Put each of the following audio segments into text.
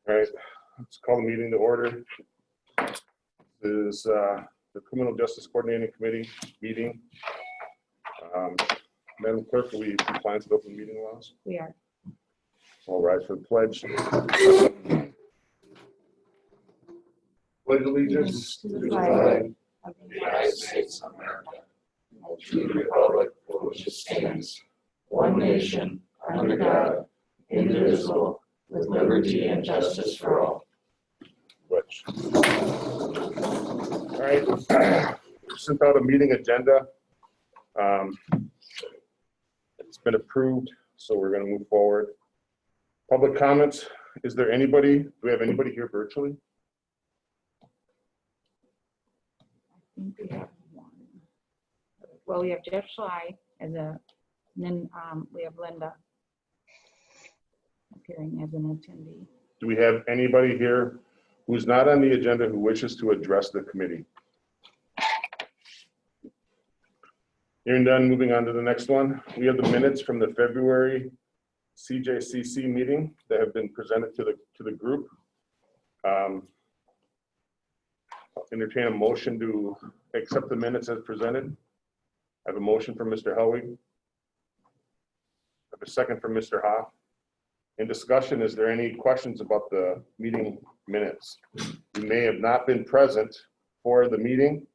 All right, let's call the meeting to order. This is the Criminal Justice Coordinating Committee meeting. Madam Clerk, are we in compliance with open meeting laws? We are. All rise for the pledge. Pledge allegiance to the flag of the United States of America, and to the republic for which it stands, one nation, under God, indivisible, with liberty and justice for all. Which. All right, sent out a meeting agenda. It's been approved, so we're going to move forward. Public comments. Is there anybody? Do we have anybody here virtually? I think we have one. Well, we have Jeff Schley and then we have Linda appearing as an attendee. Do we have anybody here who's not on the agenda who wishes to address the committee? Hearing done, moving on to the next one. We have the minutes from the February CJCC meeting that have been presented to the group. I'll entertain a motion to accept the minutes as presented. I have a motion from Mr. Helwig. I have a second from Mr. Hoff. In discussion, is there any questions about the meeting minutes? You may have not been present for the meeting,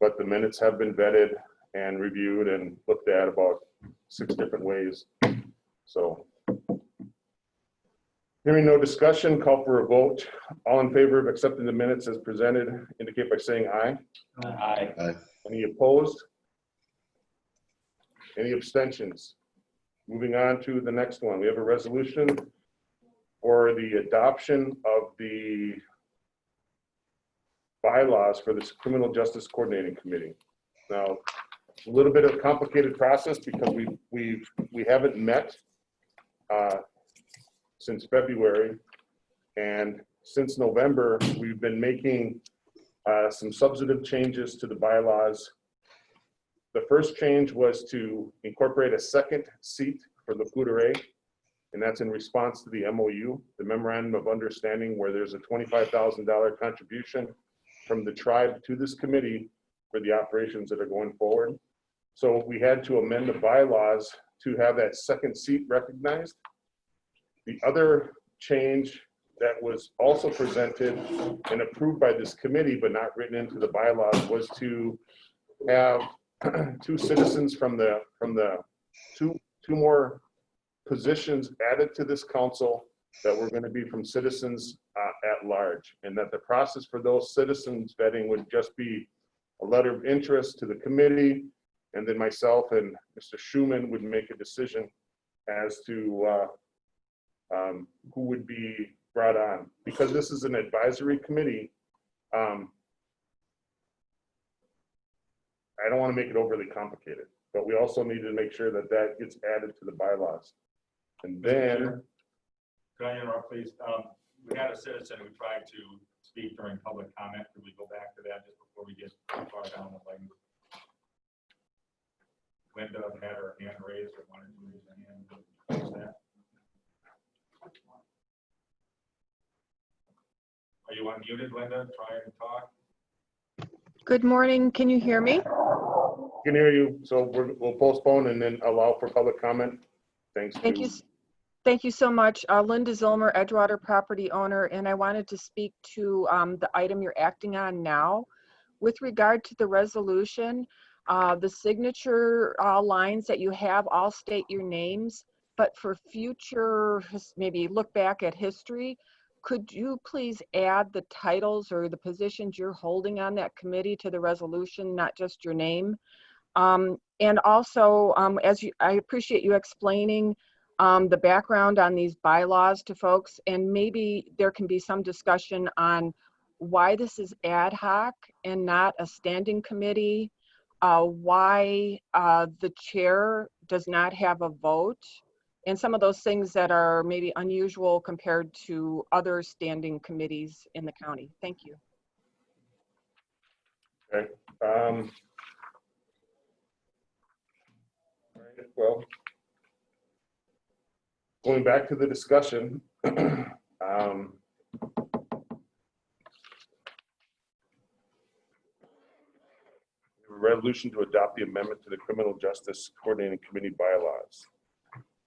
but the minutes have been vetted and reviewed and looked at about 6 different ways. So, hearing no discussion, call for a vote. All in favor of accepting the minutes as presented, indicate by saying aye. Aye. Aye. Any opposed? Any abstentions? Moving on to the next one. We have a resolution for the adoption of the bylaws for this Criminal Justice Coordinating Committee. Now, a little bit of a complicated process because we haven't met since February, and since November we've been making some substantive changes to the bylaws. The first change was to incorporate a second seat for the Foudre, and that's in response to the MOU, the Memorandum of Understanding, where there's a $25,000 contribution from the tribe to this committee for the operations that are going forward. So we had to amend the bylaws to have that second seat recognized. The other change that was also presented and approved by this committee, but not written into the bylaws, was to have 2 citizens from the two more positions added to this council that were going to be from citizens at large, and that the process for those citizens vetting would just be a letter of interest to the committee, and then myself and Mr. Schuman would make a decision as to who would be brought on. Because this is an advisory committee, I don't want to make it overly complicated, but we also need to make sure that that gets added to the bylaws. And then, Can I interrupt, please? We had a citizen who tried to speak during public comment. Could we go back to that just before we get too far down the line? Linda had her hand raised or wanted to raise her hand. Fix that. Are you unmuted, Linda? Try and talk. Good morning. Can you hear me? can hear you, so we'll postpone and then allow for public comment. Thanks. Thank you. Thank you so much. Linda Zilmer, Edgewater property owner, and I wanted to speak to the item you're acting on now. With regard to the resolution, the signature lines that you have all state your names, but for future, maybe look back at history, could you please add the titles or the positions you're holding on that committee to the resolution, not just your name? And also, I appreciate you explaining the background on these bylaws to folks, and maybe there can be some discussion on why this is ad hoc and not a standing committee, why the chair does not have a vote, and some of those things that are maybe unusual compared to other standing committees in the county. Thank you. Okay. Well, going back to the discussion, resolution to adopt the amendment to the Criminal Justice Coordinating Committee bylaws.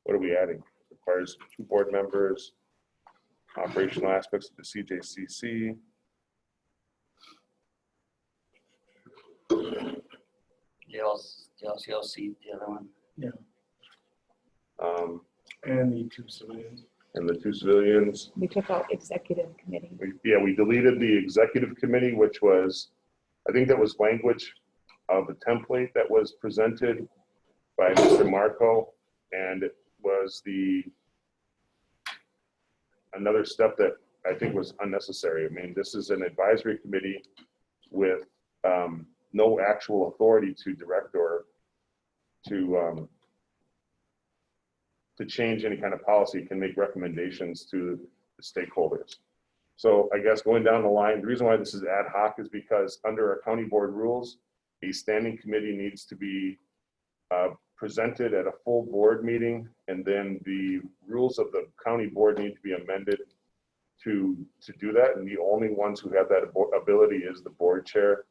What are we adding? Requires 2 board members, operational aspects of the CJCC. JLCLC, the other one. And the 2 civilians. And the 2 civilians. We took out executive committee. We deleted the executive committee, which was, I think that was language of the template that was presented by Mr. Marco, and it was another step that I think was unnecessary. I mean, this is an advisory committee with no actual authority to direct or to change any kind of policy. Can make recommendations to the stakeholders. So I guess going down the line, the reason why this is ad hoc is because under our county board rules, a standing committee needs to be presented at a full board meeting, and then the rules of the county board need to be amended to do that. And the only ones who have that ability is the board chair,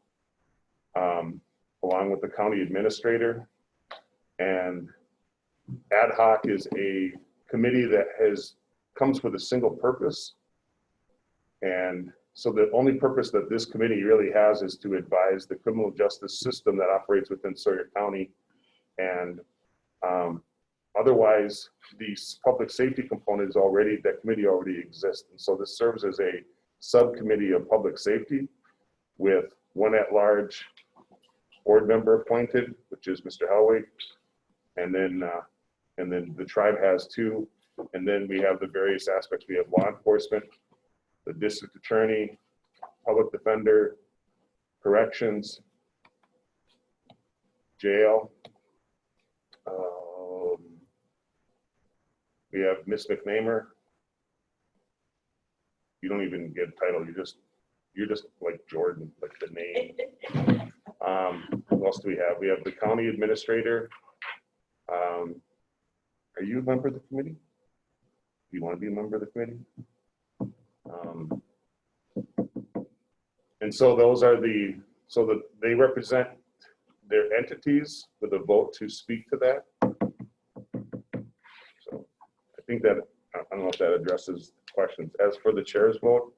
along with the county administrator. And ad hoc is a committee that comes with a single purpose. And so the only purpose that this committee really has is to advise the criminal justice system that operates within Sawyer County. And otherwise, the public safety component is that committee already exists. And so this serves as a subcommittee of public safety with 1 at-large board member appointed, which is Mr. Helwig. And then the tribe has 2. And then we have the various aspects. We have law enforcement, the district attorney, public defender, corrections, jail. We have Miss McNamer. You don't even get a title. You're just like Jordan, like the name. What else do we have? We have the county administrator. Are you a member of the committee? Do you want to be a member of the committee? And so those are so that they represent their entities with a vote to speak to that. So I think that, I don't know if that addresses questions. As for the chair's vote,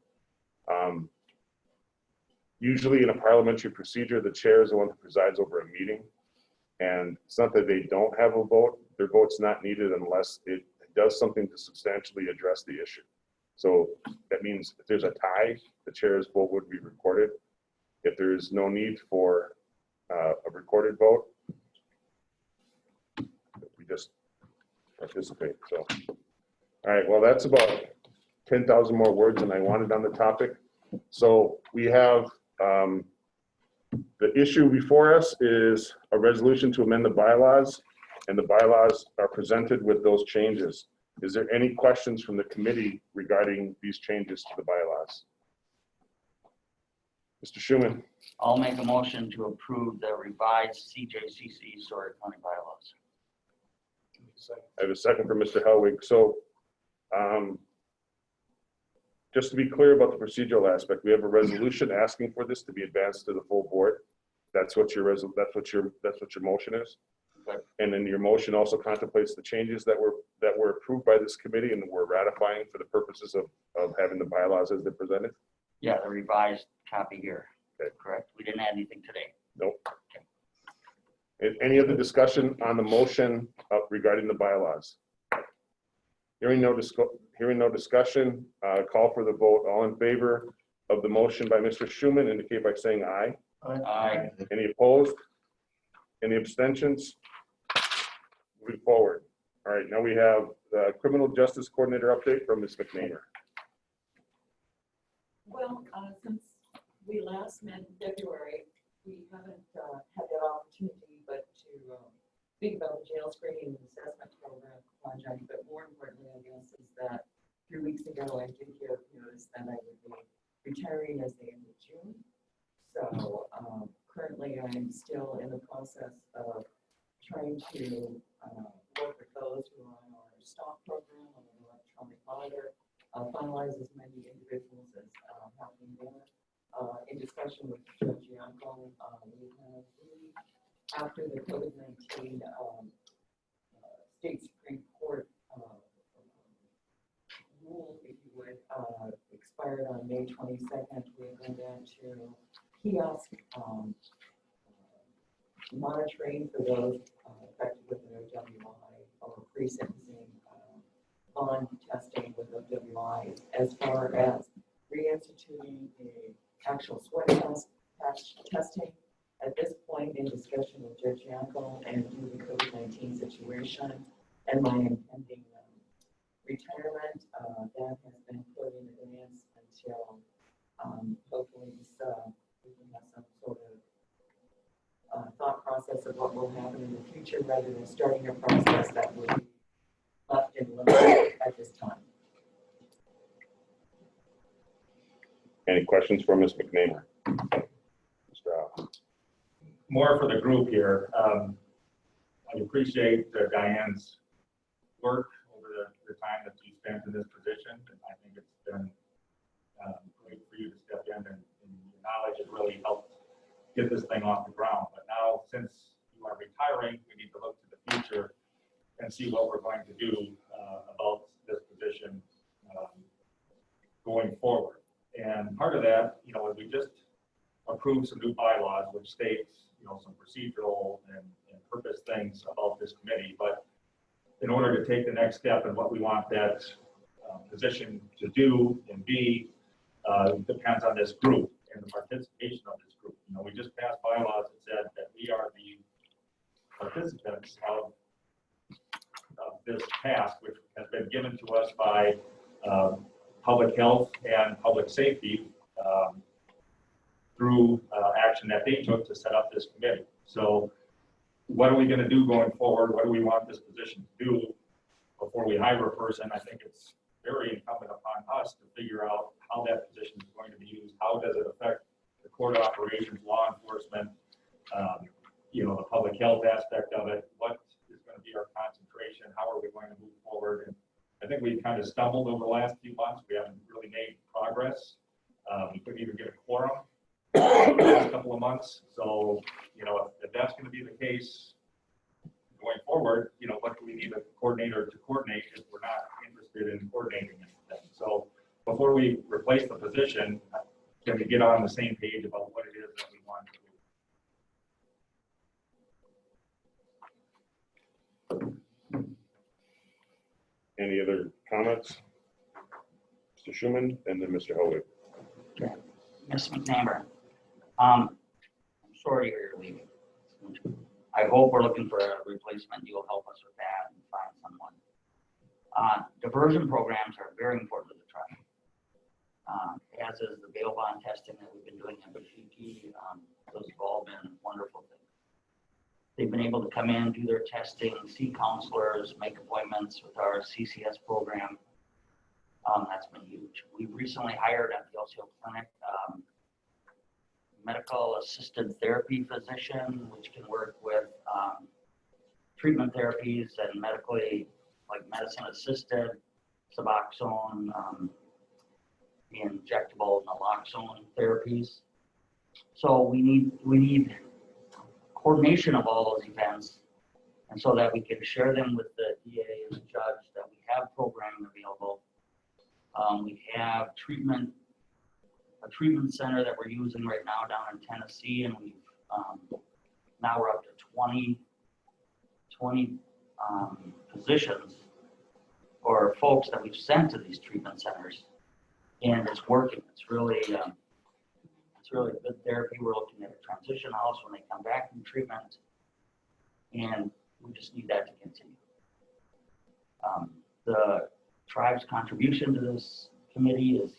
usually in a parliamentary procedure, the chair is the one who presides over a meeting. And it's not that they don't have a vote, their vote's not needed unless it does something to substantially address the issue. So that means if there's a tie, the chair's vote would be recorded. If there's no need for a recorded vote, we just participate. So, all right, well, that's about 10,000 more words than I wanted on the topic. So we have the issue before us is a resolution to amend the bylaws, and the bylaws are presented with those changes. Is there any questions from the committee regarding these changes to the bylaws? Mr. Schuman. I'll make a motion to approve the revised CJCC Sawyer County bylaws. I have a second for Mr. Helwig. So just to be clear about the procedural aspect, we have a resolution asking for this to be advanced to the full board. That's what your motion is. Okay. And then your motion also contemplates the changes that were approved by this committee and we're ratifying for the purposes of having the bylaws as they're presented. Yeah, the revised copy here. Okay. Correct. We didn't add anything today. Nope. Any other discussion on the motion regarding the bylaws? Hearing no discussion, call for the vote. All in favor of the motion by Mr. Schuman indicate by saying aye. Aye. Any opposed? Any abstentions? Moving forward. All right, now we have the Criminal Justice Coordinator update from Ms. McNamer. Well, since we last met in February, we haven't had that opportunity but to speak about the jail screening and assessment program project. But more importantly, I guess, is that 3 weeks ago I did give notice that I would be retiring as the end of June. So currently I'm still in the process of trying to work with those who are on our STOP program on an electronic monitor, finalize as many individuals as happening there. In discussion with Judge Yanko, we have 3 after the COVID-19 state Supreme Court rule, if you would, expired on May 22nd, we're going down to kiosk monitoring for those affected with an OWI or pre-sentencing bond testing with OWI, as far as reinstituting the actual sweat test testing. At this point, in discussion with Judge Yankel and due to the COVID-19 situation and my impending retirement, that has been put in advance until hopefully this, we can have some sort of thought process of what will happen in the future rather than starting a process that will be left in limbo at this time. Any questions for Ms. McNamara? Mr. Al. More for the group here. I appreciate Diane's work over the time that you spent in this position. And I think it's been great for you to step in, and your knowledge has really helped get this thing off the ground. But now, since you are retiring, we need to look to the future and see what we're going to do about this position going forward. And part of that, we just approved some new bylaws, which states, some procedural and purpose things about this committee. But in order to take the next step and what we want that position to do and be, depends on this group and the participation of this group. We just passed bylaws that said that we are the participants of this task, which has been given to us by public health and public safety through action that they took to set up this committee. So what are we going to do going forward? What do we want this position to do before we hire a person? I think it's very incumbent upon us to figure out how that position is going to be used. How does it affect the court operations, law enforcement, the public health aspect of it? What is going to be our concentration? How are we going to move forward? And I think we've kind of stumbled over the last few months. We haven't really made progress. We couldn't even get a quorum the last couple of months. So, if that's going to be the case going forward, what do we need a coordinator to coordinate if we're not interested in coordinating anything? So before we replace the position, can we get on the same page about what it is that we want to do? Any other comments? Mr. Schuman and then Mr. Howitt. Ms. McNamara, I'm sorry to hear you're leaving. I hope we're looking for a replacement. You'll help us with that and find someone. Diversion programs are very important to the tribe, as is the bail bond testing that we've been doing at BCT. Those have all been wonderful things. They've been able to come in, do their testing, see counselors, make appointments with our CCS program. That's been huge. We've recently hired at the Osceola Clinic medical assisted therapy physician, which can work with treatment therapies and medically, like medicine assisted, Suboxone, the injectable naloxone therapies. So we need coordination of all those events, and so that we can share them with the DA and the judge, that we have programming available. We have a treatment center that we're using right now down in Tennessee, and we've now we're up to 20 positions or folks that we've sent to these treatment centers, and it's working. It's really good therapy. We're looking at a transition house when they come back from treatment, and we just need that to continue. The tribe's contribution to this committee is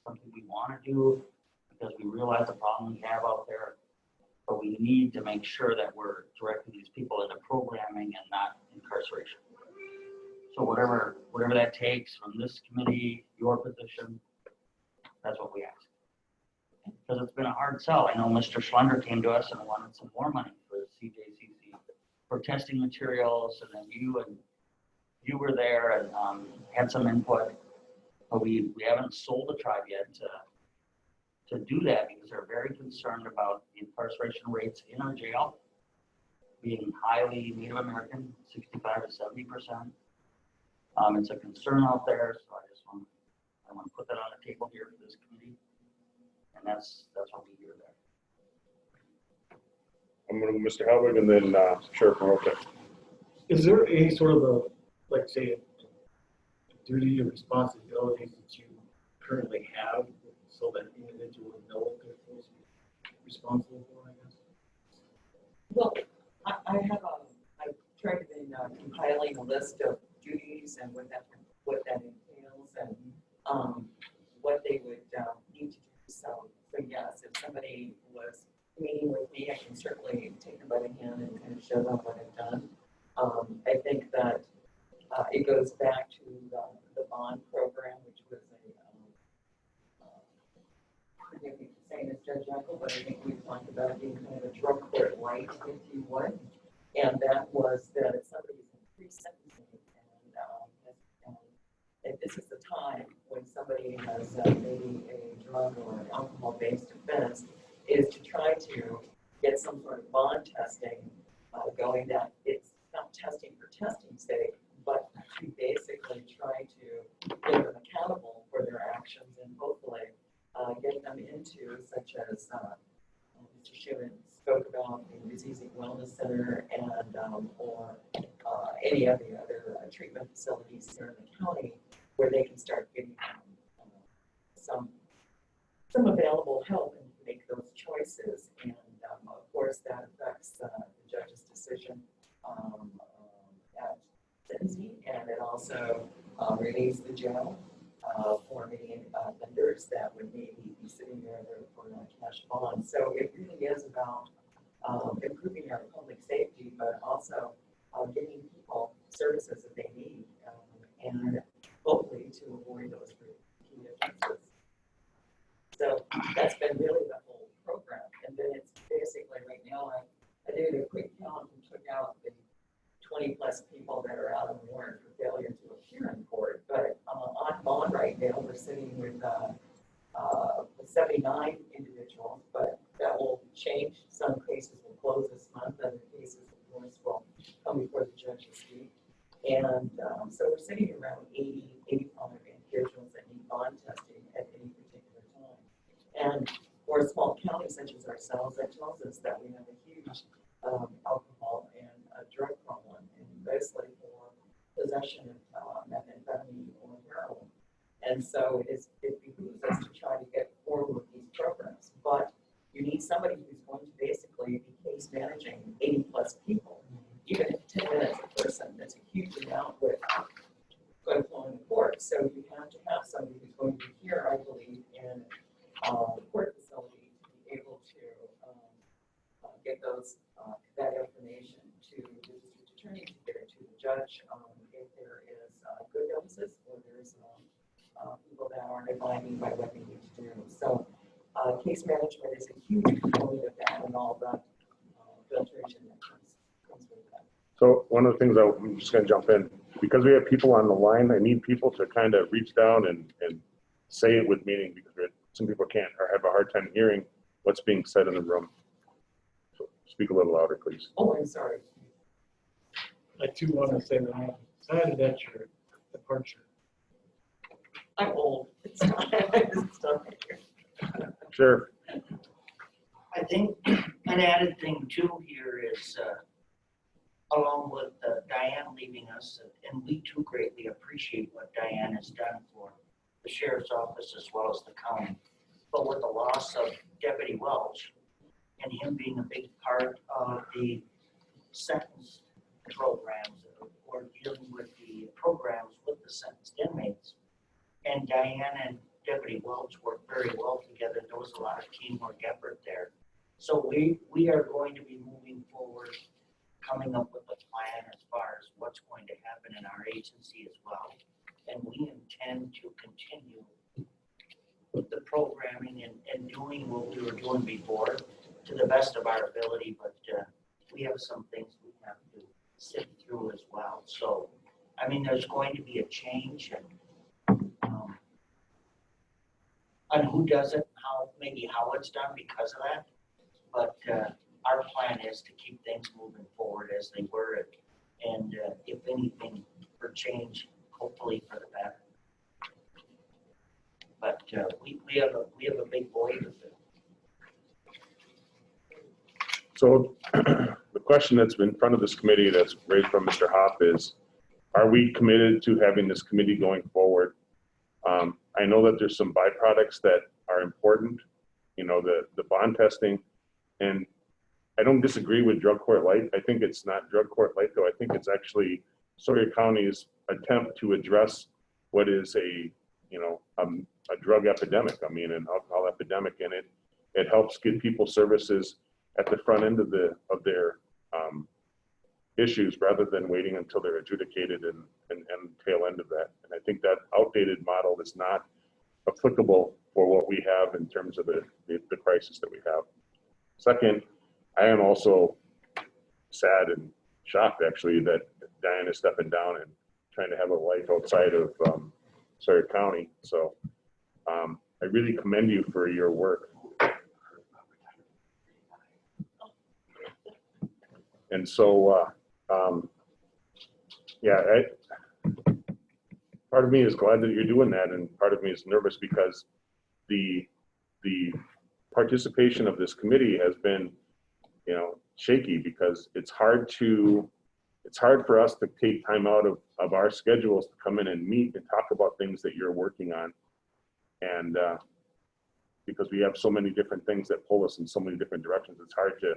something we want to do because we realize the problem we have out there, but we need to make sure that we're directing these people into programming and not incarceration. So whatever that takes from this committee, your position, that's what we ask. Because it's been a hard sell. I know Mr. Schlender came to us and wanted some more money for CJCC for testing materials, and then you were there and had some input. But we haven't sold the tribe yet to do that because they're very concerned about the incarceration rates in our jail being highly Native American, 65 to 70%. It's a concern out there, so I want to put that on the table here for this committee. And that's what we hear there. I'm going to go Mr. Helwig and then Sheriff Maroka. Is there any sort of a, like say, a duty or responsibilities that you currently have so that individuals know what they're supposed to be responsible for, I guess? Well, I've tried to be compiling a list of duties and what that entails and what they would need to do. So yes, if somebody was meeting with me, I can certainly take them by the hand and kind of show them what I've done. I think that it goes back to the bond program, which was forgive me for saying this, Judge Michael, but I think we talked about it being kind of a drug court light, if you would. And that was that if somebody's in pre-sentencing and this is the time when somebody has maybe a drug or an alcohol-based offense, is to try to get some sort of bond testing going, that it's not testing for testing's sake, but to basically try to get them accountable for their actions and hopefully get them into, such as Mr. Schuman spoke about, the Disease Wellness Center and or any of the other treatment facilities here in the county, where they can start getting some available help and make those choices. And of course, that affects the judge's decision at sentencing, and it also relieves the jail for many offenders that would maybe be sitting there for a cash bond. So it really is about improving our public safety, but also giving people services that they need, and hopefully to avoid those repeat offenses. So that's been really the whole program. And then it's basically right now, I did a quick count and took out the 20 plus people that are out on warrant for failure to appear in court. But on bond right now, we're sitting with 79 individuals, but that will change. Some cases will close this month, other cases, of course, will come before the judge's seat. And so we're sitting around 85 individuals that need bond testing at any particular time. And for a small county such as ourselves, that tells us that we have a huge alcohol and drug problem, and mostly for possession of methamphetamine or heroin. And so it behooves us to try to get forward with these programs. But you need somebody who's going to basically be case managing 80 plus people. Even if 10 minutes a person, that's a huge amount with going on in court. So you have to have somebody who's going to be here, I believe, in the court facility to be able to get that information to the district attorney, to get it to the judge, if there is good notices or there's people that aren't abiding by what they need to do. So case management is a huge component of that, and all the filtration that comes with that. So one of the things I'm just going to jump in, because we have people on the line, I need people to kind of reach down and say it with meaning, because some people can't or have a hard time hearing what's being said in the room. So speak a little louder, please. Oh, I'm sorry. I too want to say that I'm excited at your departure. I'm old. It's not Sure. I think an added thing too here is, along with Diane leaving us, and we too greatly appreciate what Diane has done for the sheriff's office as well as the county. But with the loss of Deputy Welch and him being a big part of the sentence programs or dealing with the programs with the sentenced inmates, and Diane and Deputy Welch work very well together. There was a lot of teamwork effort there. So we are going to be moving forward, coming up with a plan as far as what's going to happen in our agency as well. And we intend to continue with the programming and doing what we were doing before to the best of our ability, but we have some things we have to sit through as well. So, I mean, there's going to be a change on who does it, how it's done because of that. But our plan is to keep things moving forward as they were, and if anything, for change, hopefully for the better. But we have a big void to fill. So the question that's been in front of this committee that's raised from Mr. Hoff is, are we committed to having this committee going forward? I know that there's some byproducts that are important, you know, the bond testing, and I don't disagree with drug court light. I think it's not drug court light, though. I think it's actually Sawyer County's attempt to address what is a drug epidemic. I mean, an alcohol epidemic, and it helps get people services at the front end of their issues rather than waiting until they're adjudicated and tail end of that. And I think that outdated model is not applicable for what we have in terms of the crisis that we have. Second, I am also sad and shocked actually that Diane is stepping down and trying to have a life outside of Sawyer County. So I really commend you for your work. And so, part of me is glad that you're doing that, and part of me is nervous because the participation of this committee has been, you know, shaky, because it's hard for us to take time out of our schedules to come in and meet and talk about things that you're working on, and because we have so many different things that pull us in so many different directions, it's hard to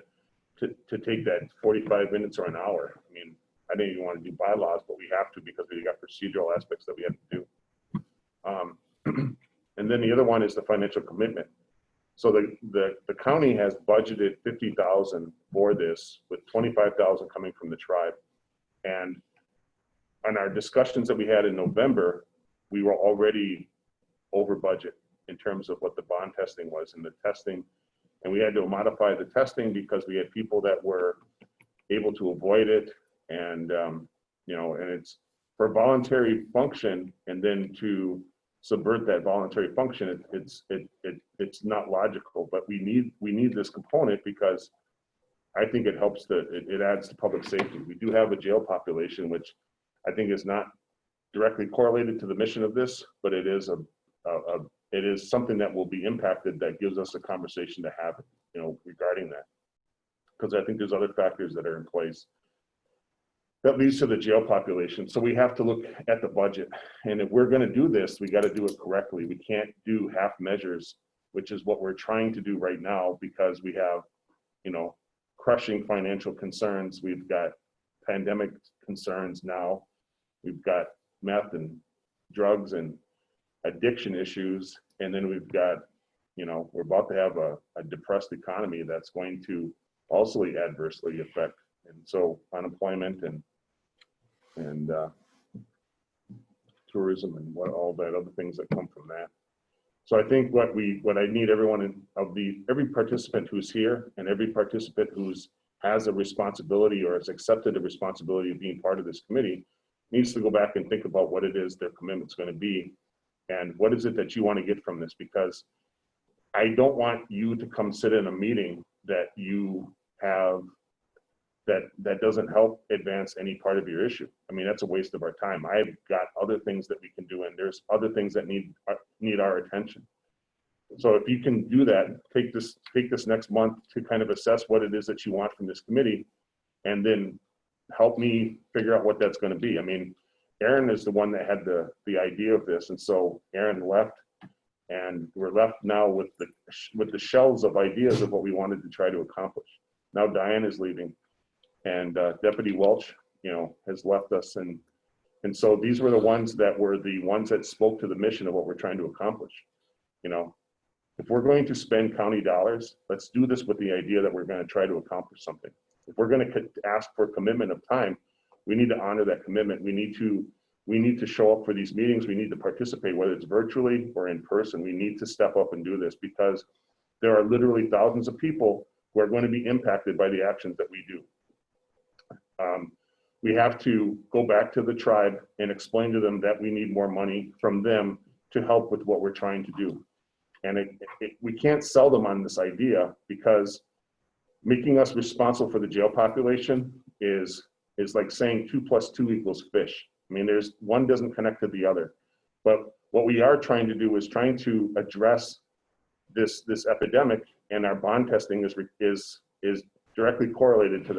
take that 45 minutes or an hour. I mean, I didn't even want to do bylaws, but we have to because we got procedural aspects that we have to do. And then the other one is the financial commitment. So the county has budgeted $50,000 for this, with $25,000 coming from the tribe. And on our discussions that we had in November, we were already over budget in terms of what the bond testing was, and the testing. And we had to modify the testing because we had people that were able to avoid it. And, you know, and it's for voluntary function, and then to subvert that voluntary function, it's not logical, but we need this component because I think it helps it adds to public safety. We do have a jail population, which I think is not directly correlated to the mission of this, but it is it is something that will be impacted, that gives us a conversation to have, you know, regarding that. Because I think there's other factors that are in place that leads to the jail population. So we have to look at the budget. And if we're gonna do this, we gotta do it correctly. We can't do half measures, which is what we're trying to do right now, because we have, you know, crushing financial concerns. We've got pandemic concerns now. We've got meth and drugs and addiction issues. And then we've got, you know, we're about to have a depressed economy that's going to also adversely affect, and so unemployment and tourism and all that other things that come from that. So I think what I need everyone every participant who's here, and every participant who's has a responsibility or has accepted a responsibility of being part of this committee, needs to go back and think about what it is their commitment's going to be, and what is it that you want to get from this. Because I don't want you to come sit in a meeting that you have that doesn't help advance any part of your issue. I mean, that's a waste of our time. I've got other things that we can do, and there's other things that need our attention. So if you can do that, take this next month to kind of assess what it is that you want from this committee, and then help me figure out what that's going to be. I mean, Aaron is the one that had the idea of this, and so Aaron left, and we're left now with the shells of ideas of what we wanted to try to accomplish. Now Diane is leaving, and Deputy Welch, you know, has left us, and so these were the ones that spoke to the mission of what we're trying to accomplish. You know, if we're going to spend county dollars, let's do this with the idea that we're going to try to accomplish something. If we're going to ask for a commitment of time, we need to honor that commitment. We need to show up for these meetings. We need to participate, whether it's virtually or in person. We need to step up and do this, because there are literally thousands of people who are going to be impacted by the actions that we do. We have to go back to the tribe and explain to them that we need more money from them to help with what we're trying to do. And we can't sell them on this idea, because making us responsible for the jail population is like saying 2 + 2 = fish. I mean, one doesn't connect to the other. But what we are trying to do is trying to address this epidemic, and our bond testing is directly correlated to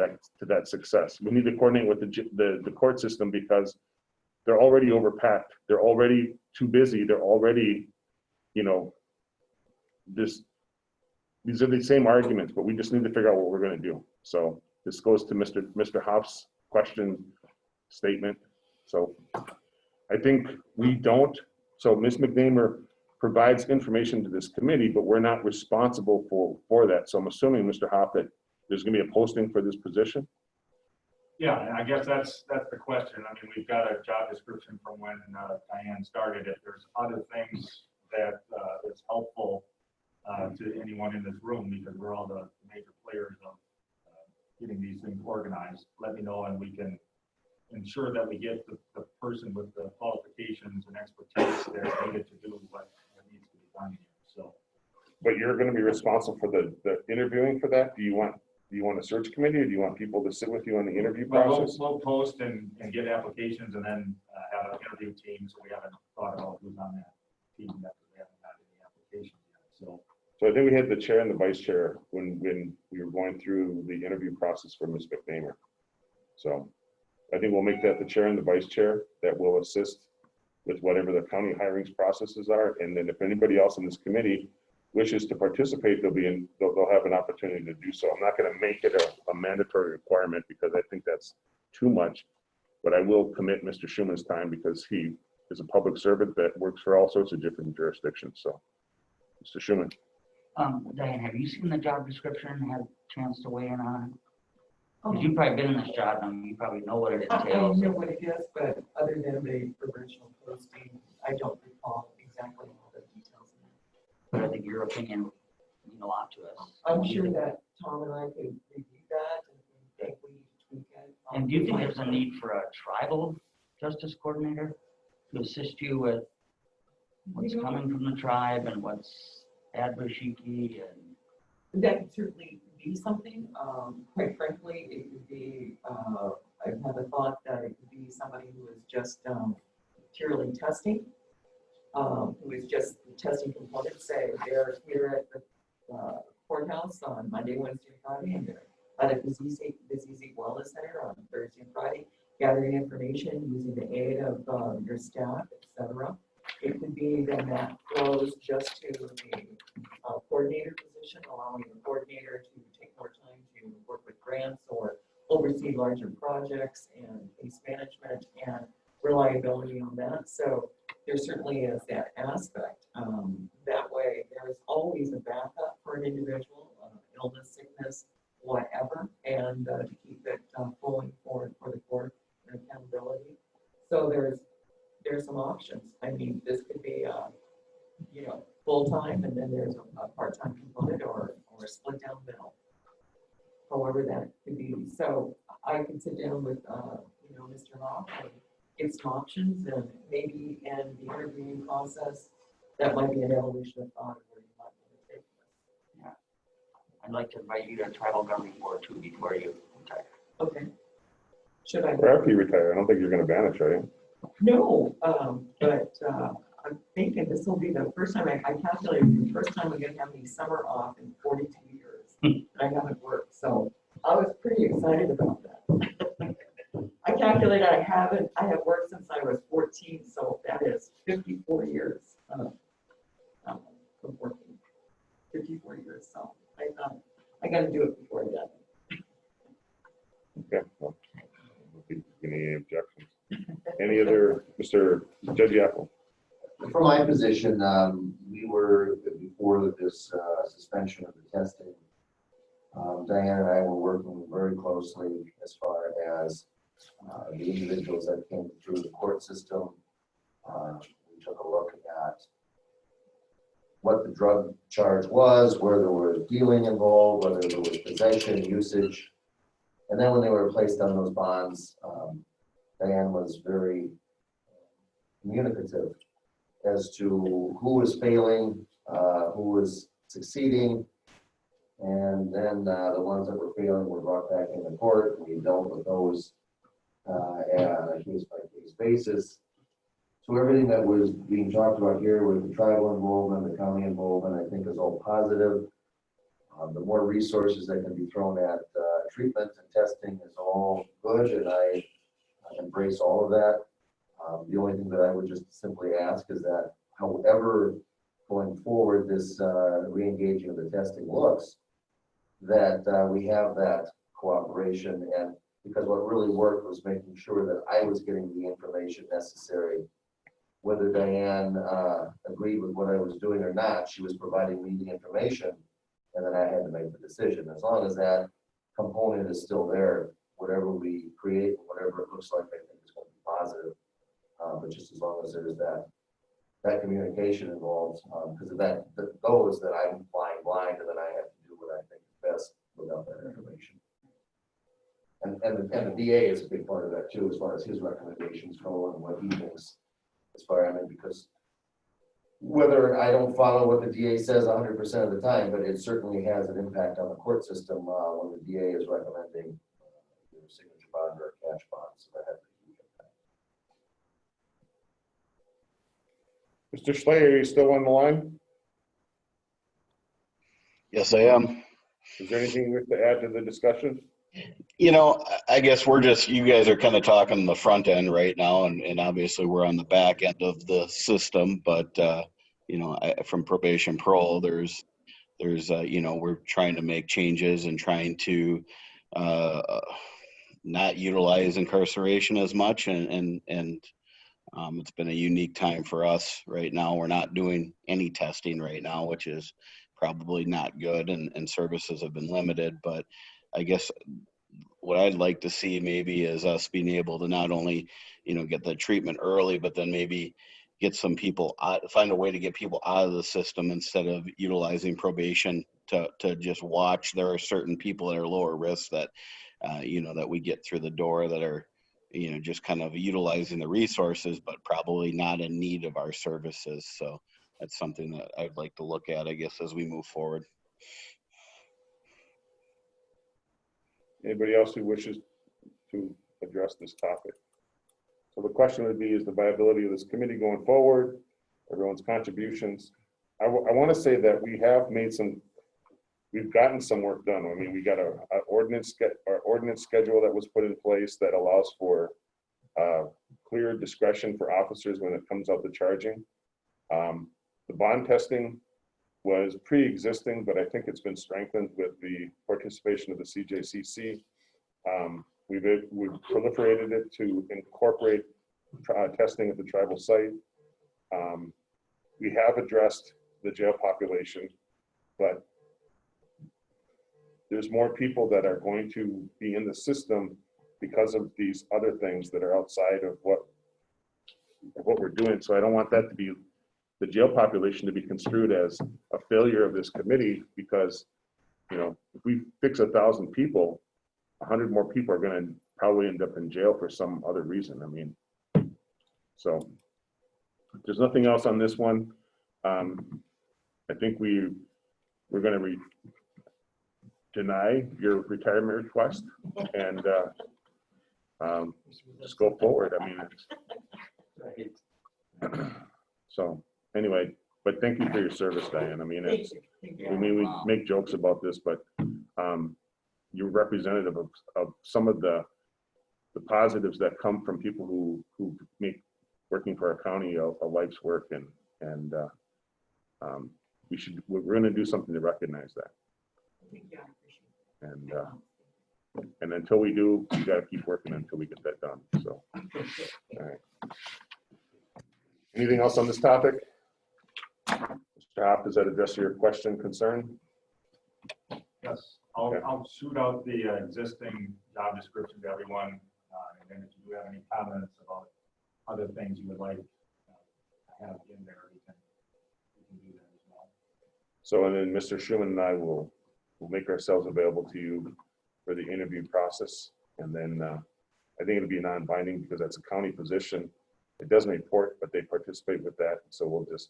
that success. We need to coordinate with the court system because they're already overpacked. They're already too busy. They're already, you know, these are the same arguments, but we just need to figure out what we're going to do. So this goes to Mr. Hoff's question statement. So I think we don't. So Ms. McNamer provides information to this committee, but we're not responsible for that. So I'm assuming, Mr. Hoff, that there's going to be a posting for this position. Yeah, and I guess that's the question. I mean, we've got a job description from when Diane started. If there's other things that is helpful to anyone in this room, because we're all the major players of getting these things organized, let me know and we can ensure that we get the person with the qualifications and expertise that are needed to do what needs to be done here. So, But you're going to be responsible for the interviewing for that. Do you want a search committee, or do you want people to sit with you on the interview process? We'll post and get applications and then have an interview team. So we haven't thought about who's on that team yet, because we haven't had any applications yet. So I think we had the chair and the vice chair when we were going through the interview process for Ms. McNamer. So I think we'll make that the chair and the vice chair that will assist with whatever the county hirings processes are. And then if anybody else in this committee wishes to participate, they'll have an opportunity to do so. I'm not going to make it a mandatory requirement because I think that's too much, but I will commit Mr. Schuman's time because he is a public servant that works for all sorts of different jurisdictions. So, Mr. Schuman. Diane, have you seen the job description and had a chance to weigh in on it? Because you've probably been in this job, and you probably know what it I entails. know what it is, but other than the original posting, I don't recall exactly all the details. But I think your opinion means a lot to us. I'm sure that Tom and I could review that and think we need to tweak it. And do you think there's a need for a tribal justice coordinator to assist you with what's coming from the tribe and what's Adbushiki and? That could certainly be something. Quite frankly, it could be, I have a thought that it could be somebody who is just purely testing, who is just testing components, say they're here at the courthouse on Monday, Wednesday, Friday, and they're at a Busy Wellness Center on Thursday and Friday, gathering information using the aid of your staff, etc. It could be then that flows just to the coordinator position, allowing the coordinator to take more time to work with grants or oversee larger projects and case management and reliability on that. So there certainly is that aspect. That way, there is always a backup for an individual, illness, sickness, whatever, and to keep it flowing forward for the court and accountability. So there's some options. I mean, this could be, full-time, and then there's a part-time component or a split down the middle. However that could be. So I can sit down with, Mr. Hoff and give some options, and maybe in the interviewing process, that might be an evolution of thought of where you might want to take this. Yeah. I'd like to invite you to tribal governing board too before you retire. Okay. Should I? Or after you retire, I don't think you're going to vanish, are you? No, but I'm thinking this will be the first time I calculated the first time I'm going to have any summer off in 42 years. I haven't worked, so I was pretty excited about that. I calculated I have worked since I was 14, so that is 54 years of working. 54 years, so I thought I got to do it before I die. Okay. Well, any objections? Any other, Mr. Judge Apple? From my position, we were, before this suspension of the testing, Diane and I were working very closely as far as the individuals that came through the court system. We took a look at what the drug charge was, where there was dealing involved, whether there was possession, usage. And then when they were placed on those bonds, Diane was very communicative as to who was failing, who was succeeding, And then the ones that were failing were brought back into court. We dealt with those on a case-by-case basis. So everything that was being talked about here with the tribal involvement, the county involvement, I think is all positive. The more resources that can be thrown at treatment and testing is all good, and I embrace all of that. The only thing that I would just simply ask is that however going forward this re-engaging of the testing looks, that we have that cooperation, and because what really worked was making sure that I was getting the information necessary. Whether Diane agreed with what I was doing or not, she was providing me the information, and then I had to make the decision. As long as that component is still there, whatever we create, whatever it looks like, I think is going to be positive. But just as long as there's that communication involved, because of those that I'm flying blind, and then I have to do what I think is best without that information. And the DA is a big part of that too, as far as his recommendations go and what he thinks. As far, I mean, because whether I don't follow what the DA says 100% of the time, but it certainly has an impact on the court system when the DA is recommending either a signature bond or a cash bond. So that has a huge impact. Mr. Schley, are you still on the line? Yes, I am. Is there anything you wish to add to the discussion? You know, I guess you guys are kind of talking the front end right now, and obviously we're on the back end of the system, but, you know, from probation parole, there's, you know, we're trying to make changes and trying to not utilize incarceration as much, and it's been a unique time for us right now. We're not doing any testing right now, which is probably not good, and services have been limited, but I guess what I'd like to see maybe is us being able to not only, you know, get the treatment early, but then maybe get some people out, find a way to get people out of the system instead of utilizing probation to just watch. There are certain people that are lower risk that, you know, that we get through the door that are, you know, just kind of utilizing the resources, but probably not in need of our services. So that's something that I'd like to look at, I guess, as we move forward. Anybody else who wishes to address this topic? So the question would be, is the viability of this committee going forward, everyone's contributions? I want to say that we have made we've gotten some work done. I mean, we got our ordinance schedule that was put in place that allows for clear discretion for officers when it comes out to charging. The bond testing was pre-existing, but I think it's been strengthened with the participation of the CJCC. We've proliferated it to incorporate testing at the tribal site. We have addressed the jail population, but there's more people that are going to be in the system because of these other things that are outside of what we're doing. So I don't want that to be the jail population to be construed as a failure of this committee, because, you know, if we fix 1,000 people, 100 more people are going to probably end up in jail for some other reason. I mean, so if there's nothing else on this one. I think we're going to deny your retirement request and just go forward. I mean, so anyway, but thank you for your service, Diane. I mean, we make jokes about this, but you're representative of some of the positives that come from people who make working for our county a life's work, and we're going to do something to recognize that. And until we do, we got to keep working until we get that done. So, all right. Anything else on this topic? Mr. Hoff, does that address your question, concern? Yes, I'll shoot out the existing job description to everyone. And then if you do have any comments about other things you would like to have in there, we can do that as well. So, and then Mr. Schuman and I will make ourselves available to you for the interview process. And then I think it'll be non-binding because that's a county position. It doesn't report, but they participate with that. So we'll just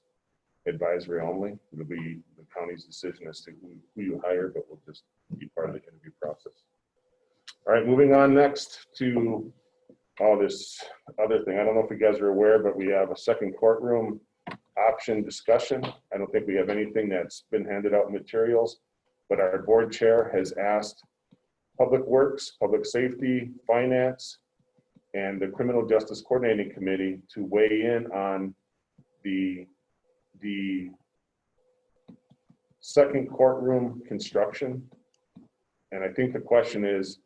advisory only. It'll be the county's decision as to who you hire, but we'll just be part of the interview process. All right, moving on next to all this other thing. I don't know if you guys are aware, but we have a second courtroom option discussion. I don't think we have anything that's been handed out in materials, but our board chair has asked Public Works, Public Safety, Finance, and the Criminal Justice Coordinating Committee to weigh in on the second courtroom construction. And I think the question is,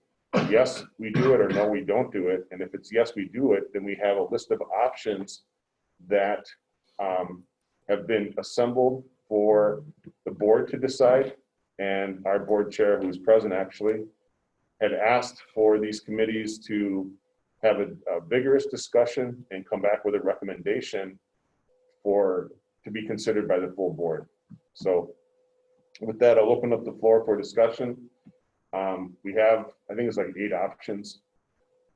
yes, we do it, or no, we don't do it. And if it's yes, we do it, then we have a list of options that have been assembled for the board to decide. And our board chair, who's present actually, had asked for these committees to have a vigorous discussion and come back with a recommendation to be considered by the full board. So with that, I'll open up the floor for discussion. We have, I think it's like 8 options.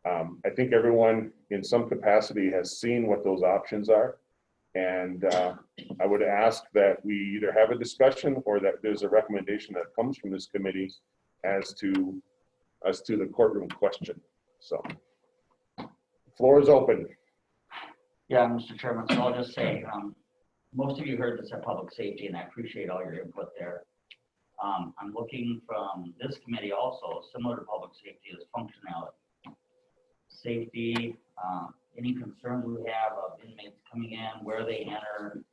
I think everyone in some capacity has seen what those options are. And I would ask that we either have a discussion or that there's a recommendation that comes from this committee as to the courtroom question. So, floor is open. Yeah, Mr. Chairman, so I'll just say, most of you heard this at Public Safety, and I appreciate all your input there. I'm looking from this committee also, similar to Public Safety, is functionality. Safety, any concerns we have of inmates coming in, where they enter,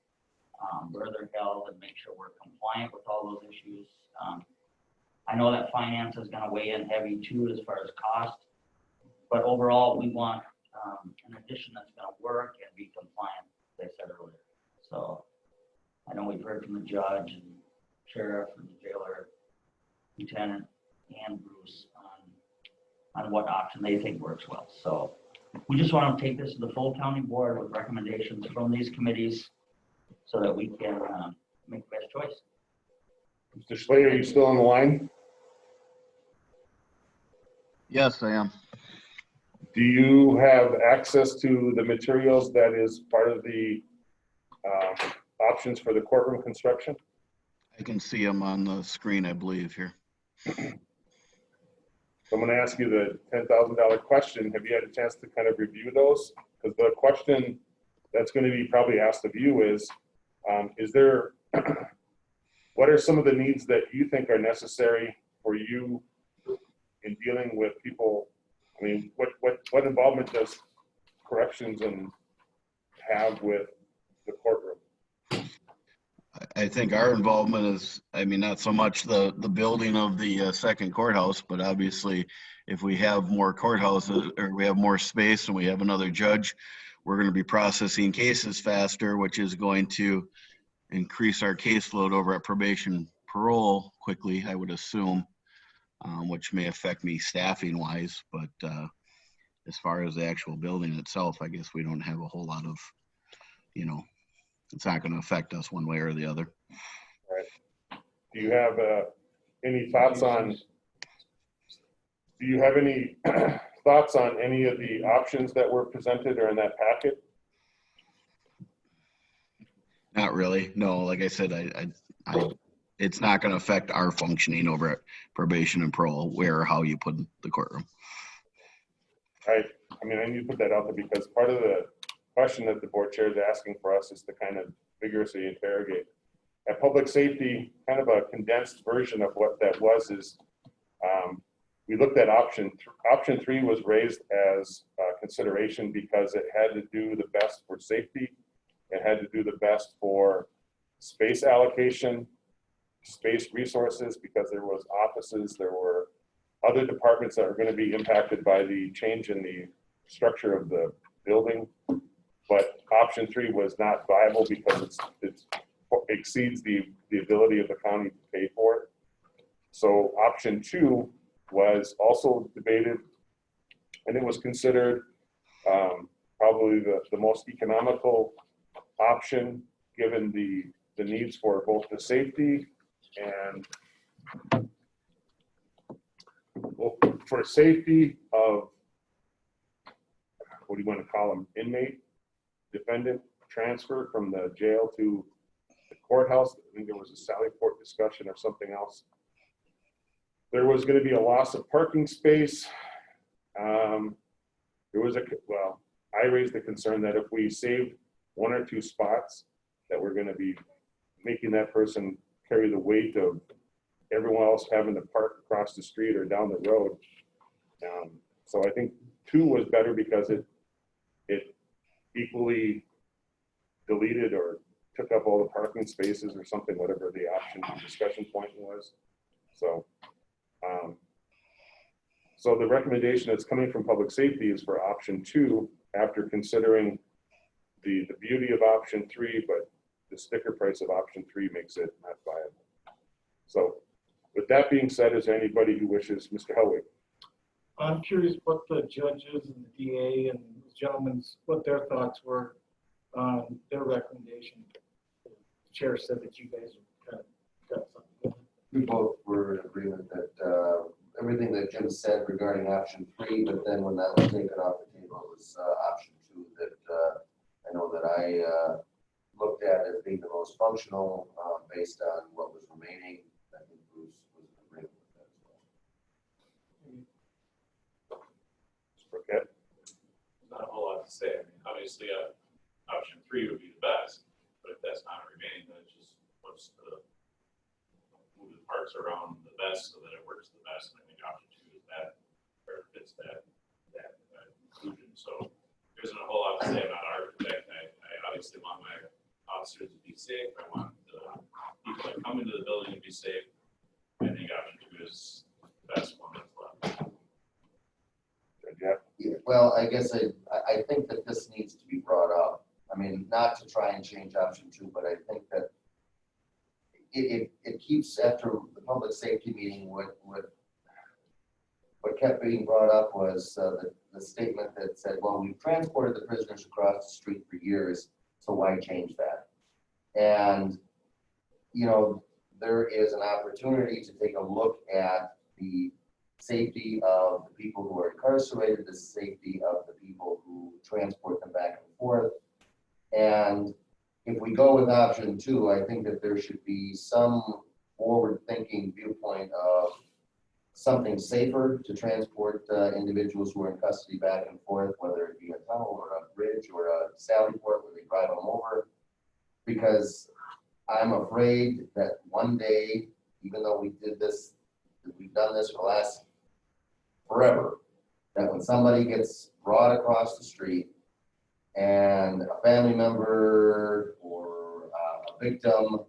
where they're held, and make sure we're compliant with all those issues. I know that finance is going to weigh in heavy too as far as cost, but overall we want an addition that's going to work and be compliant, as I said earlier. So I know we've heard from the judge and sheriff and the jailer, lieutenant, and Bruce on what option they think works well. So we just want to take this to the full county board with recommendations from these committees so that we can make the best choice. Mr. Schley, are you still on the line? Yes, I am. Do you have access to the materials that is part of the options for the courtroom construction? I can see them on the screen, I believe, here. So I'm going to ask you the $10,000 question. Have you had a chance to kind of review those? Because the question that's going to be probably asked of you is there, what are some of the needs that you think are necessary for you in dealing with people? I mean, what involvement does corrections and have with the courtroom? I think our involvement is, I mean, not so much the building of the second courthouse, but obviously if we have more courthouses or we have more space and we have another judge, we're going to be processing cases faster, which is going to increase our caseload over at probation parole quickly, I would assume, which may affect me staffing wise. But as far as the actual building itself, I guess we don't have a whole lot of, it's not going to affect us one way or the other. All right. Do you have any thoughts on, thoughts on any of the options that were presented or in that packet? Not really. No, like I said, it's not going to affect our functioning over at probation and parole, where or how you put the courtroom. I mean, I need to put that out there because part of the question that the board chair is asking for us is to kind of vigorously interrogate. At Public Safety, kind of a condensed version of what that was is we looked at option 3 was raised as consideration because it had to do the best for safety. It had to do the best for space allocation, space resources, because there was offices, there were other departments that are going to be impacted by the change in the structure of the building. But option 3 was not viable because it exceeds the ability of the county to pay for it. So option 2 was also debated, and it was considered probably the most economical option given the needs for both the safety and for safety of, what do you want to call them, inmate, defendant transfer from the jail to courthouse, I think there was a Sally Port discussion or something else. There was gonna be a loss of parking space. There was well, I raised the concern that if we saved 1 or 2 spots, that we're gonna be making that person carry the weight of everyone else having to park across the street or down the road. So I think 2 was better because it equally deleted or took up all the parking spaces or something, whatever the option discussion point was. So, so the recommendation that's coming from public safety is for option 2, after considering the beauty of option 3, but the sticker price of option 3 makes it not viable. So with that being said, is there anybody who wishes? Mr. Hellwig? I'm curious what the judges and the DA and the gentlemen's, what their thoughts were on their recommendation. The chair said that you guys kind of got something. We both were in agreement that everything that Jim said regarding option 3, but then when that was taken off the table, it was option 2 that I know that I looked at as being the most functional based on what was remaining. I think Bruce was in agreement with that as well. Okay. Not a whole lot to say. I mean, obviously, option 3 would be the best, but if that's not remaining, then it just puts the move the parts around the best so that it works the best. And I think option 2 is that, or fits that conclusion. So there isn't a whole lot to say about architect. I obviously want my officers to be safe. I want the people that come into the building to be safe. I think option 2 is the best one that's left. Yeah, well, I guess I think that this needs to be brought up. I mean, not to try and change option 2, but I think that it keeps, after the public safety meeting, what kept being brought up was the statement that said, well, we've transported the prisoners across the street for years, so why change that? And, you know, there is an opportunity to take a look at the safety of the people who are incarcerated, the safety of the people who transport them back and forth. And if we go with option 2, I think that there should be some forward-thinking viewpoint of something safer to transport individuals who are in custody back and forth, whether it be a tunnel or a bridge or a Sally Port where they drive them over. Because I'm afraid that one day, even though we've done this for the last forever, that when somebody gets brought across the street and a family member or a victim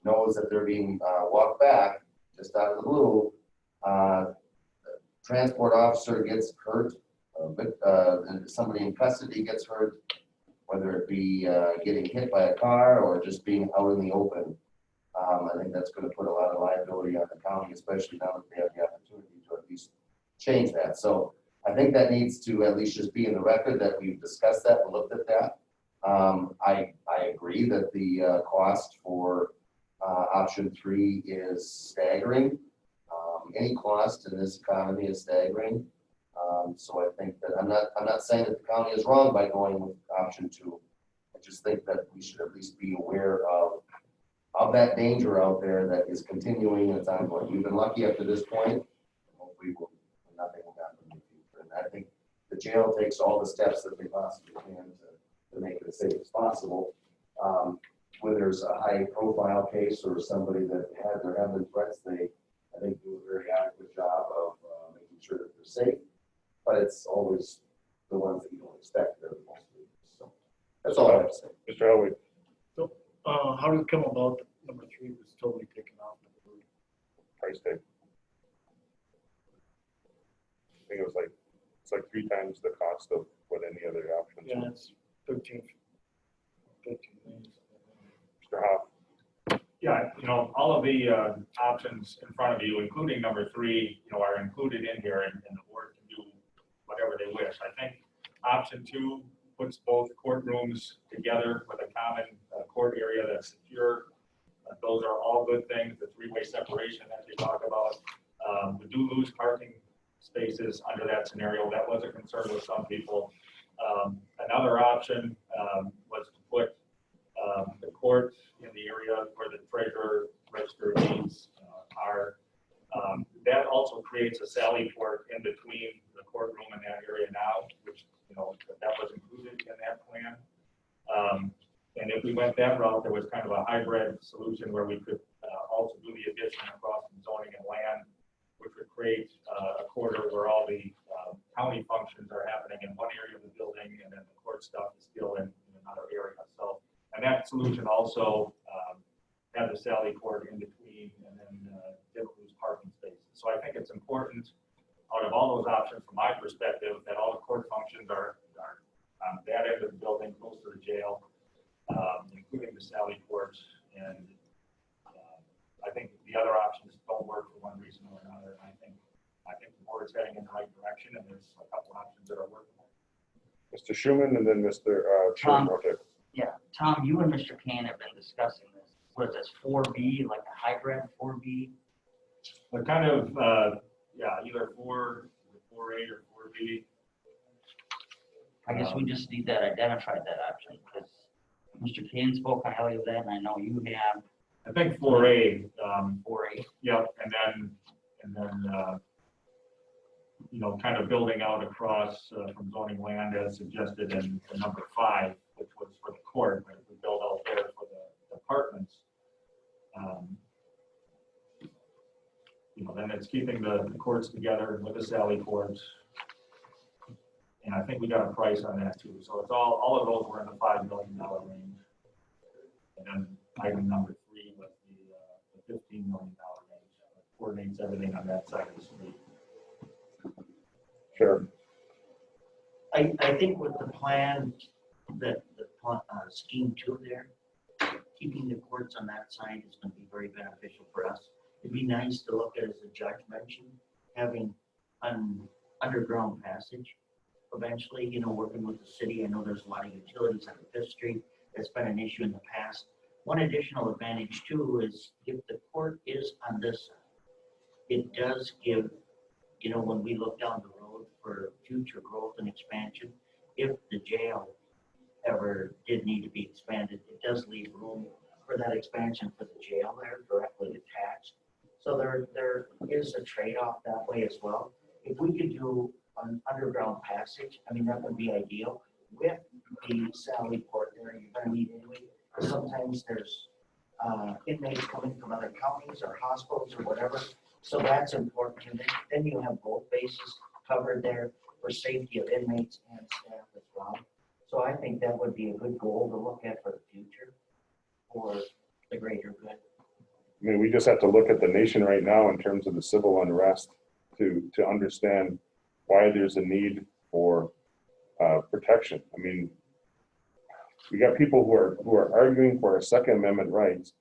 knows that they're being walked back just out of the blue, the transport officer gets hurt, and somebody in custody gets hurt, whether it be getting hit by a car or just being out in the open. I think that's going to put a lot of liability on the county, especially now that they have the opportunity to at least change that. So I think that needs to at least just be in the record that we've discussed that and looked at that. I agree that the cost for option 3 is staggering. Any cost in this economy is staggering. So I think that I'm not saying that the county is wrong by going with option 2. I just think that we should at least be aware of that danger out there that is continuing and it's ongoing. We've been lucky up to this point. Hopefully nothing will happen in the future. And I think the jail takes all the steps that they possibly can to make it as safe as possible. When there's a high profile case or somebody that there have been threats, they, I think, do a very adequate job of making sure that they're safe. But it's always the ones that you don't expect that are the most dangerous. So that's all I have to say. Mr. Hellwig? So how did it come about that number 3 was totally taken off? Price tag. I think it's like 3 times the cost of what any other options. Yeah, it's 13 million. Mr. Hoff? Yeah, you know, all of the options in front of you, including number 3, you know, are included in here, and the board can do whatever they wish. I think option 2 puts both courtrooms together with a common court area that's secure. Those are all good things. The 3-way separation that you talk about. We do lose parking spaces under that scenario. That was a concern with some people. Another option was to put the court in the area where the treasurer, register of deeds are. That also creates a sally port in between the courtroom and that area now, which, you know, that was included in that plan. And if we went that route, there was kind of a hybrid solution where we could also do the addition across from zoning and land, which would create a corridor where all the county functions are happening in one area of the building, and then the court stuff is still in another area. So, and that solution also had the sally port in between, and then didn't lose parking spaces. So I think it's important, out of all those options, from my perspective, that all the court functions are on that end of the building, close to the jail, including the sally ports. And I think the other options don't work for one reason or another. And I think the board's heading in the right direction, and there's a couple options that are working. Mr. Schuman and then Mr. Schuman. Okay. Yeah, Tom, you and Mr. Kane have been discussing this. What is this, 4B, like a hybrid 4B? But kind of, yeah, either 4, 4A or 4B. I guess we just need that identified, that option, because Mr. Kane spoke highly of that, and I know you have. I think 4A. 4A. Yep, and then you know, kind of building out across from zoning land as suggested in number 5, which was for the court, but we build out there for the apartments. You know, then it's keeping the courts together with the sally ports. And I think we got a price on that too. So it's all of those were in the $5 million range. And then item number 3 was the $15 million range. Coordinates everything on that side of the street. Sure. I think with the plan, that the scheme 2 there, keeping the courts on that side is going to be very beneficial for us. It'd be nice to look at, as the judge mentioned, having an underground passage eventually, you know, working with the city. I know there's a lot of utilities on 5th Street. That's been an issue in the past. One additional advantage too is if the court is on this side, it does give, you know, when we look down the road for future growth and expansion, if the jail ever did need to be expanded, it does leave room for that expansion for the jail there, directly attached. So there is a trade-off that way as well. If we could do an underground passage, I mean, that would be ideal. With the sally port there, you're gonna need anyway, because sometimes there's inmates coming from other counties or hospitals or whatever. So that's important. And then you have both bases covered there for safety of inmates and staff as well. So I think that would be a good goal to look at for the future for the greater good. I mean, we just have to look at the nation right now in terms of the civil unrest to understand why there's a need for protection. I mean, we got people who are arguing for our Second Amendment rights,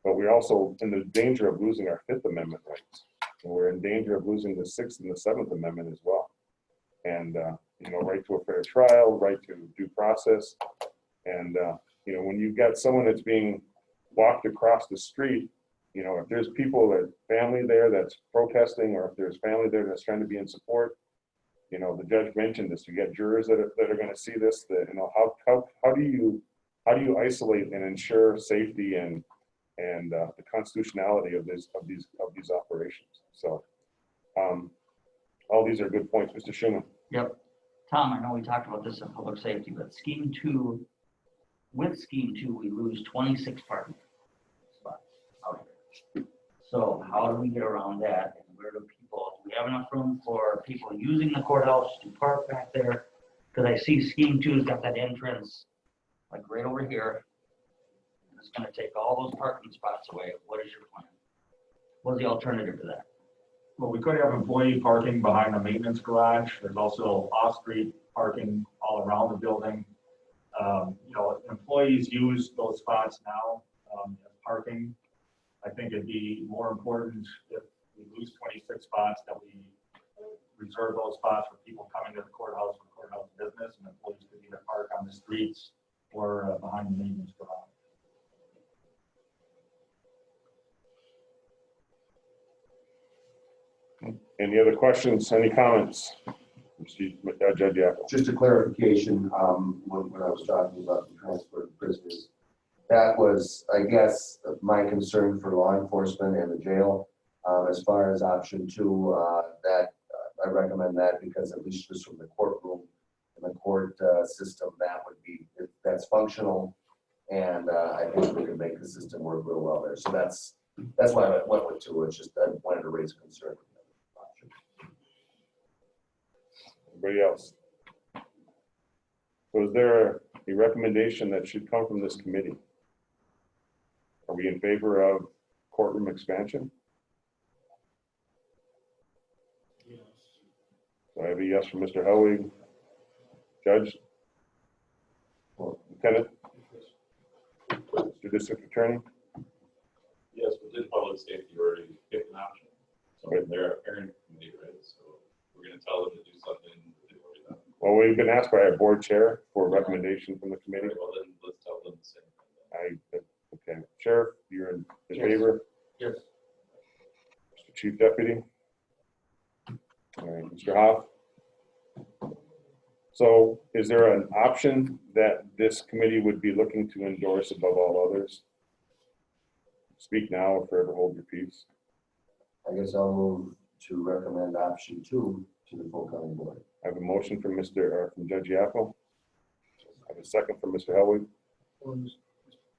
but we're also in the danger of losing our Fifth Amendment rights. And we're in danger of losing the Sixth and the Seventh Amendment as well. And, you know, right to a fair trial, right to due process. And, you know, when you've got someone that's being walked across the street, you know, if there's people that family there that's protesting, or if there's family there that's trying to be in support, you know, the judge mentioned this, you get jurors that are going to see this, that, you know, how do you isolate and ensure safety and the constitutionality of these operations? So all these are good points, Mr. Schuman. Yep. Tom, I know we talked about this in public safety, but scheme 2, with scheme 2, we lose 26 parking spots out here. So how do we get around that? And where do we have enough room for people using the courthouse to park back there? Because I see scheme 2's got that entrance like right over here. And it's going to take all those parking spots away. What is your plan? What's the alternative to that? Well, we could have employee parking behind the maintenance garage. There's also off-street parking all around the building. You know, employees use those spots now as parking. I think it'd be more important if we lose 26 spots that we reserve those spots for people coming to the courthouse for courthouse business, and employees could either park on the streets or behind the maintenance garage. Any other questions, any comments? Judge Yackel. Just a clarification, when I was talking about the transport of prisoners, that was, I guess, my concern for law enforcement and the jail. As far as option 2, I recommend that because at least just from the courtroom and the court system, that would be, that's functional. And I think we can make the system work real well there. So that's why I went with 2. It's just, I wanted to raise concern. Anybody else? So is there a recommendation that should come from this committee? Are we in favor of courtroom expansion? Yes. So I have a yes from Mr. Helwig. Judge? Lieutenant? Mr. District Attorney? Yes, within public safety, you already picked an option. So Right. they're a parent committee, right? So we're gonna tell them to do something that they've already done. Well, we've been asked by our board chair for a recommendation from the committee. Well, then let's tell them the same thing. Okay, Sheriff, you're in Yes. favor? Yes. Mr. Chief Deputy? All right, Mr. Hoff? So is there an option that this committee would be looking to endorse above all others? Speak now or forever hold your peace. I guess I'll move to recommend option 2 to the full county board. I have a motion from from Judge Yapple. I have a second from Mr. Helwig. Or Mr.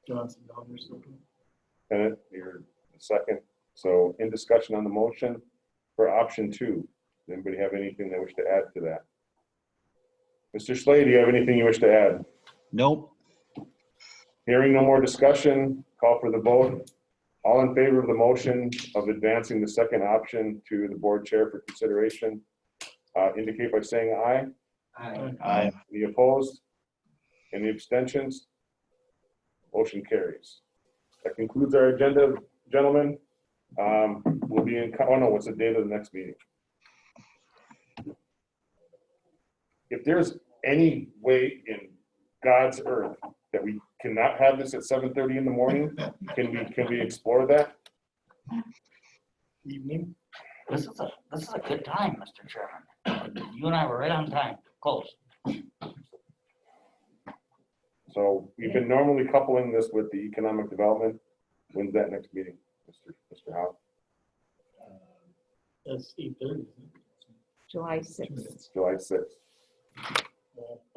Johnson down there something. Bennett, you're the second. So in discussion on the motion for option 2, does anybody have anything they wish to add to that? Mr. Slade, do you have anything you wish to add? Nope. Hearing no more discussion, call for the vote. All in favor of the motion of advancing the second option to the board chair for consideration, indicate by saying aye. Aye. Any opposed? Any abstentions? Motion carries. That concludes our agenda, gentlemen. We'll be in, oh no, what's the date of the next meeting? If there's any way in God's earth that we cannot have this at 7:30 in the morning, can we explore that? Evening. This is a good time, Mr. Chairman. You and I were right on time, close. So we've been normally coupling this with the economic development. When's that next meeting, Mr. Howe? That's 8:30. July 6th. It's July 6th.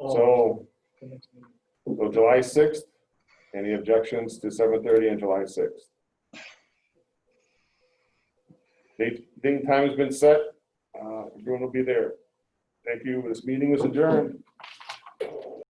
Oh, So, the next meeting. so July 6th, any objections to 7:30 on July 6th? Date and time has been set. Everyone will be there. Thank you. This meeting is adjourned.